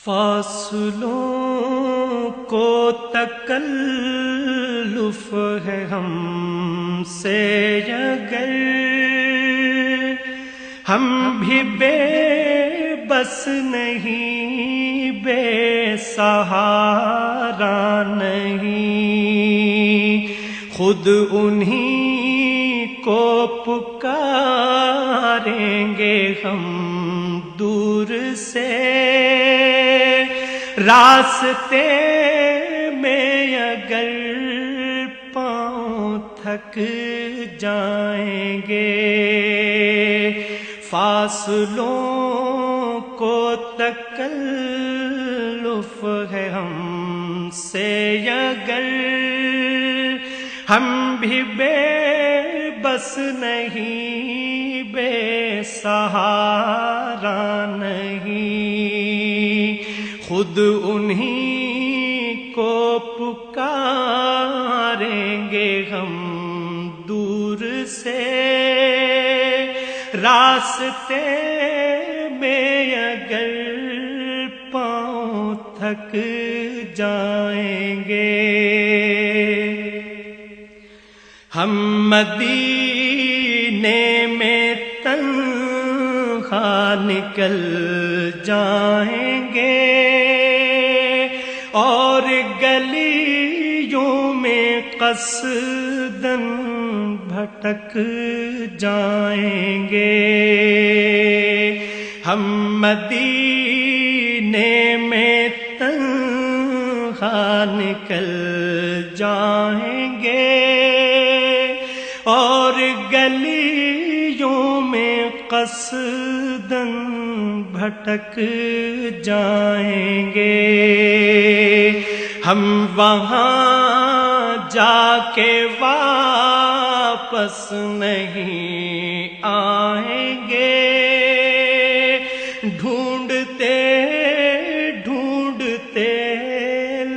فاصلوں کو تکلف ہے ہم سے اگر ہم بھی بے بس نہیں، بے سہارا نہیں، خود انہی کو پکاریں گے ہم دور سے، راستے میں اگر پاؤں تھک جائیں گے، فاصلوں کو تکلف ہے ہم سے اگر ہم بھی بے بس نہیں، بے سہارا نہیں، خود انہی کو پکاریں گے ہم دور سے، راستے میں اگر پاؤں تھک جائیں گے، ہم مدینے میں تنہا نکل جائیں گے اور گلیوں میں قصداً بھٹک جائیں گے، ہم مدینے میں تنہا نکل جائیں گے اور گلیوں میں قصداً بھٹک جائیں گے، ہم وہاں جا کے واپس نہیں آئیں گے، ڈھونڈتے ڈھونڈتے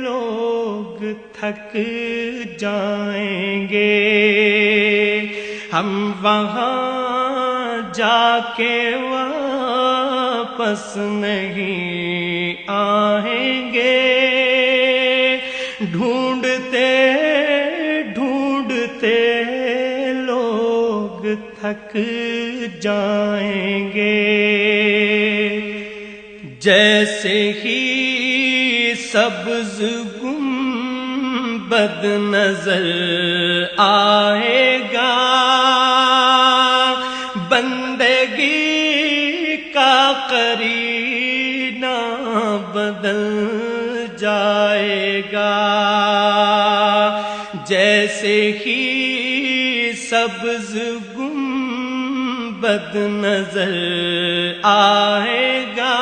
لوگ تھک جائیں گے، ہم وہاں جا کے واپس نہیں آئیں گے، ڈھونڈتے ڈھونڈتے لوگ تھک جائیں گے، جیسے ہی سبز گنبد نظر آئے گا، بندگی کا قرینہ بدل جائے گا، جیسے ہی سبز گنبد نظر آئے گا،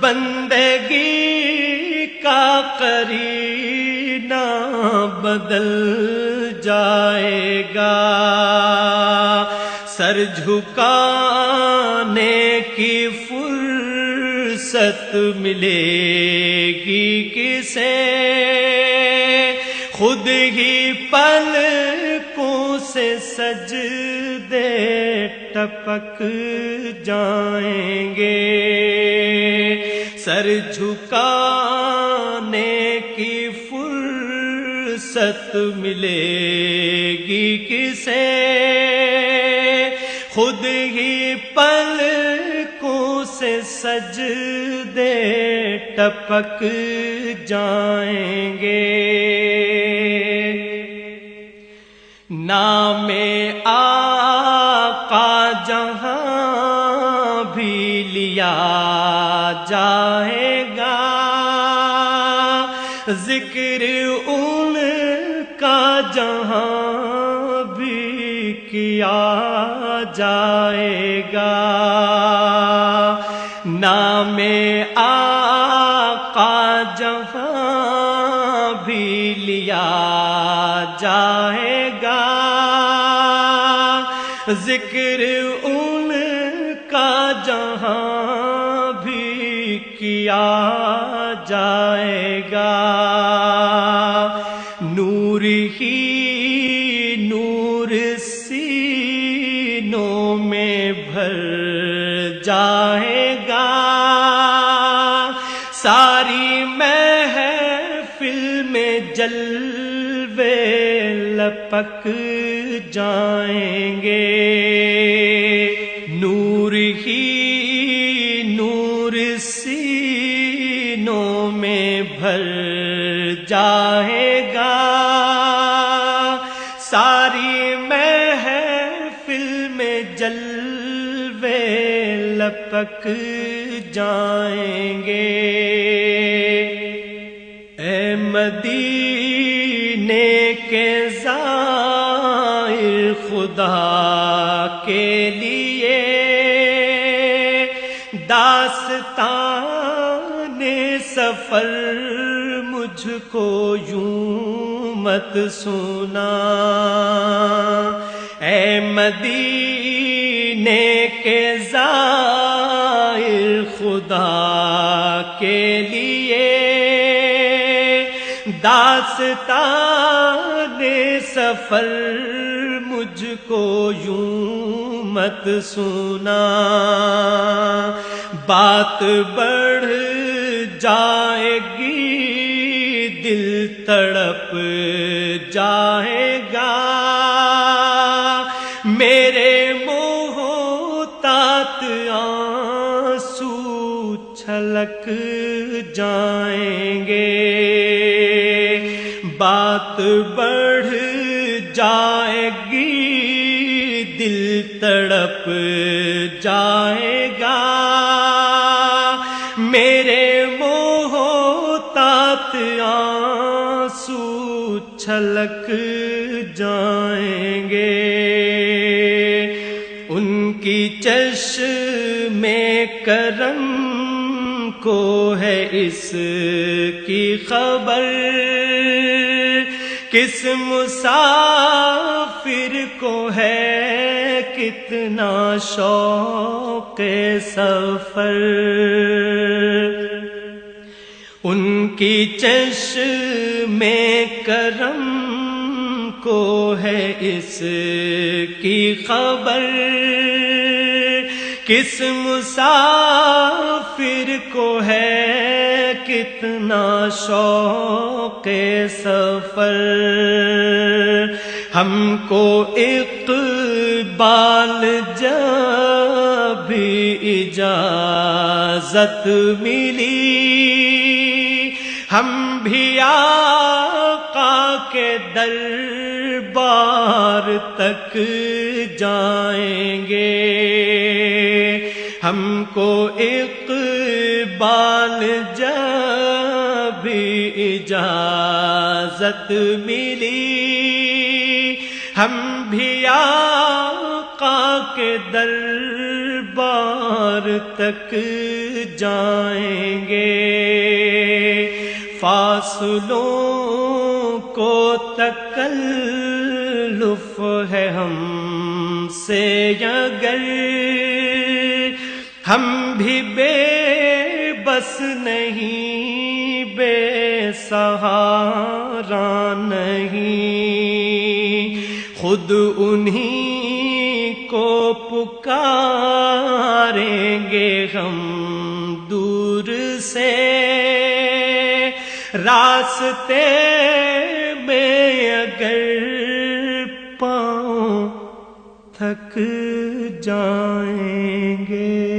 بندگی کا قرینہ بدل جائے گا، سر جھکانے کی فرصت ملے گی کسے، خود ہی پلکوں سے سجدے ٹپک جائیں گے، سر جھکانے کی فرصت ملے گی کسے، خود ہی پلکوں سے سجدے ٹپک جائیں گے، نام آقا جہاں بھی لیا جائے گا، ذکر ان کا جہاں بھی کیا جائے گا، نام آقا جہاں بھی لیا جائے گا، ذکر ان کا جہاں بھی کیا جائے گا، نور ہی نور سینوں میں بھر جائے گا، لپک جائیں گے، نور ہی نور سینوں میں بھر جائے گا، ساری محفل میں جلوے لپک جائیں گے۔ اے مدینے کے زائر خدا کے لیے داستان سفر مجھ کو یوں مت سنا، اے مدینے کے زائر خدا کے لیے داستان سفر مجھ کو یوں مت سنا، بات بڑھ جائے گی دل تڑپ جائے گا، میرے محتاط آنسو چھلک جائیں گے، بات بڑھ جائے گی دل تڑپ جائے گا، میرے محتاط آنسو چھلک جائیں گے، ان کی چشم کرم کو ہے اس کی خبر، کس مسافر کو ہے کتنا شوق سفر، ان کی چشم کرم کو ہے اس کی خبر، کس مسافر کو ہے کتنا شوق سفر، ہم کو اقبال جب اجازت ملی، ہم بھی آقا کے دربار تک جائیں گے، ہم کو اقبال جب اجازت ملی، ہم بھی آقا کے دربار تک جائیں گے، فاصلوں کو تکلف ہے ہم سے اگر، ہم بھی بے بس نہیں بے سہارا نہیں، خود انہی کو پکاریں گے ہم دور سے، راستے میں اگر پاؤں تھک جائیں گے۔